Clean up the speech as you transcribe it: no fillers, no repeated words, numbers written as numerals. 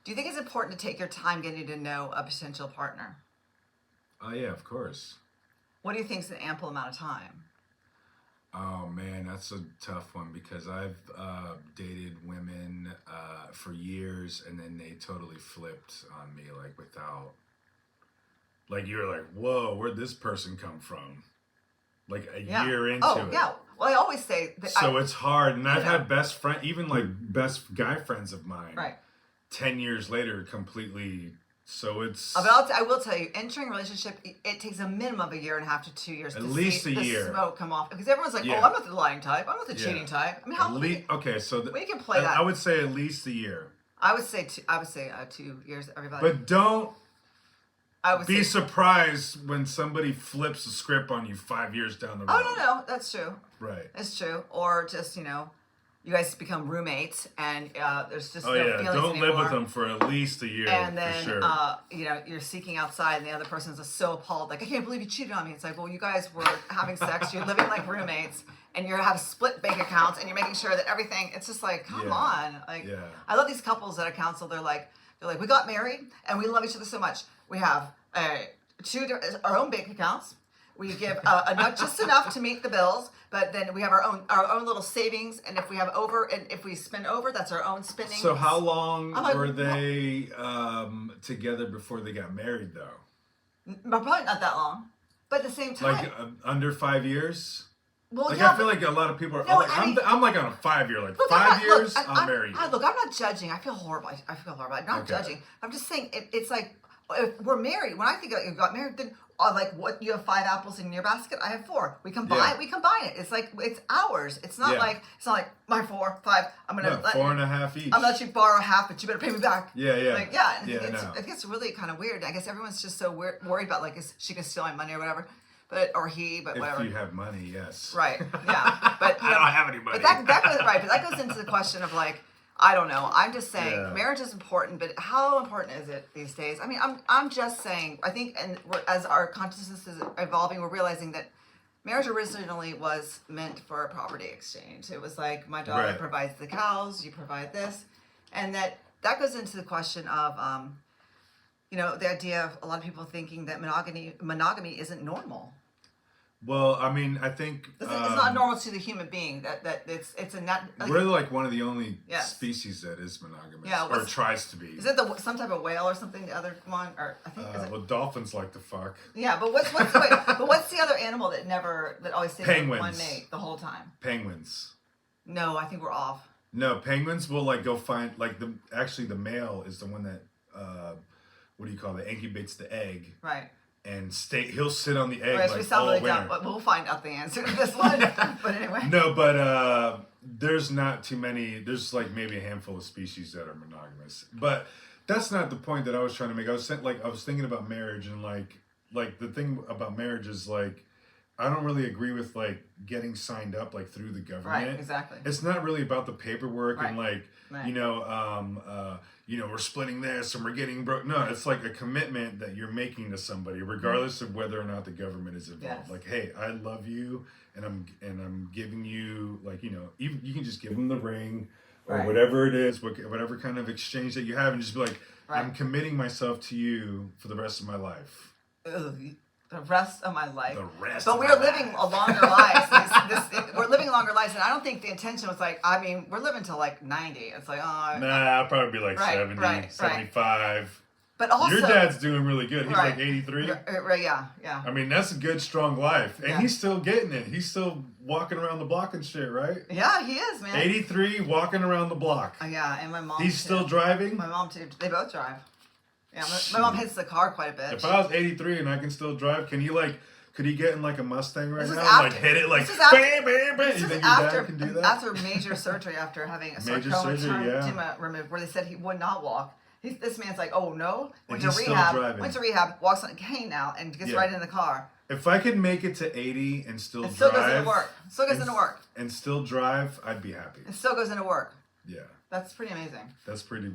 Do you think it's important to take your time getting to know a potential partner? Oh yeah, of course. What do you think is an ample amount of time? Oh man, that's a tough one because I've dated women for years, and then they totally flipped on me, like without, like you're like, whoa, where'd this person come from? Like a Yeah. year into Oh, it. yeah. Well, I always say that So it's hard, and I've know. had best friend, even like best guy friends of mine, right. 10 years later, completely. So it's But I will tell you, entering a relationship, it takes a minimum of a year and a half to 2 years at to least see a the year. smoke come off. Because everyone's like, Yeah. oh, I'm not the lying type. I'm not the Yeah. cheating type. I mean, how Okay, so we can play that. I would say at least a year. I would say 2 years, everybody. But don't I would be say, surprised when somebody flips the script on you 5 years down the road. oh, no, that's true. Right. It's true. Or just, you guys become roommates and there's just Oh no yeah, feelings don't anymore. live with them for at least a year, And then, for sure. you're seeking outside, and the other person's just so appalled, like, I can't believe you cheated on me. It's like, well, you guys were having sex, you're living like roommates, and you have split bank accounts, and you're making sure that everything. It's just like, come Yeah. on, like, Yeah. I love these couples that I counsel. They're like, we got married, and we love each other so much. We have our own bank accounts. We give just enough to meet the bills, but then we have our own little savings, and if we have over, and if we spend over, that's our own spending. So how long I'm like, were they together before they got married, though? Probably not that long, but at the same time, Like under 5 years? well, Like yeah, I feel like a lot of people are. No, like, I mean- I'm like on a 5 year, like look, 5 years. Look, I'm married. Look, I'm not judging. I feel horrible. I feel horrible. I'm not Okay. judging. I'm just saying it's like if we're married. When I think you got married, then like what you have 5 apples in your basket. I have 4. We combine. Yeah. We combine it. It's like it's ours. It's not Yeah. like my 4, 5. I'm gonna No, let 4.5 each. I'm gonna let you borrow half, but you better pay me back. Yeah, yeah. Like yeah, and Yeah, it's, no. it gets really kind of weird. I guess everyone's just so worried about like is she gonna steal my money or whatever, but whatever. If you have money, yes. Right. Yeah. But I don't have any money. But that goes right. But that goes into the question of like, I don't know. I'm just saying Yeah. marriage is important, but how important is it these days? I mean, I'm just saying. I think, and as our consciousness is evolving, we're realizing that marriage originally was meant for a property exchange. It was like my daughter Right. provides the cows, you provide this, and that goes into the question of the idea of a lot of people thinking that monogamy isn't normal. Well, I mean, I think It's not normal to the human being. That it's a not. Like, we're like one of the only Yes. species that is monogamous, Yeah, or tries to be. is it some type of whale or something? The other one, or I think is it? Well, dolphins like to fuck. Yeah, but what's wait, but what's the other animal that always stays with one Penguins. mate the whole time? Penguins. No, I think we're off. No, penguins will like go find like the male is the one that what do you call it? Incubates the egg Right. and he'll sit on the egg Whereas we like sound all really winter. dumb, but we'll find out the answer to this one. But anyway. No, but there's not too many. There's like maybe a handful of species that are monogamous, but that's not the point that I was trying to make. I was thinking about marriage, and like the thing about marriage is like I don't really agree with like getting signed up like through the government. Right. Exactly. It's not really about the paperwork and Right. like Right. we're splitting this and we're getting broke. No, it's like a commitment that you're making to somebody, regardless of whether or not the government is involved. Yes. Like, hey, I love you, and I'm giving you like even you can just give them the ring or Right. whatever it is, whatever kind of exchange that you have, and just be like, Right. I'm committing myself to you for the rest of my life. Ugh, the rest of my life. The rest. But of we my are living life. longer lives. We're living longer lives, and I don't think the intention was like. I mean, we're living till like 90. It's like, Nah, I'll probably be like Right, 70, right. 75. But also, Your dad's doing really good. He's Right. like 83. Right? Yeah. I mean, that's a good, strong life. And Yeah. he's still getting it. He's still walking around the block and shit, right? Yeah, he is, man. 83, walking around the block. Yeah, and my mom. He's too. still driving? My mom too. They both drive. Yeah, my mom hits the car quite a bit. If I was 83 and I can still drive, could he get in like a Mustang right This is now? after- Like hit it like this is after- bam, bam, bam. This You is think your dad can do that? after major surgery, after having a Major sarcoma surgery, yeah. removed, where they said he would not walk. This man's like, oh no, went And to he's still rehab, driving. walks on a cane now, and gets Yeah. right in the car. If I could make it to 80 and still It still drive. goes into work. Still goes into work. And still drive, I'd be happy. It still goes into work. Yeah, That's pretty amazing. that's pretty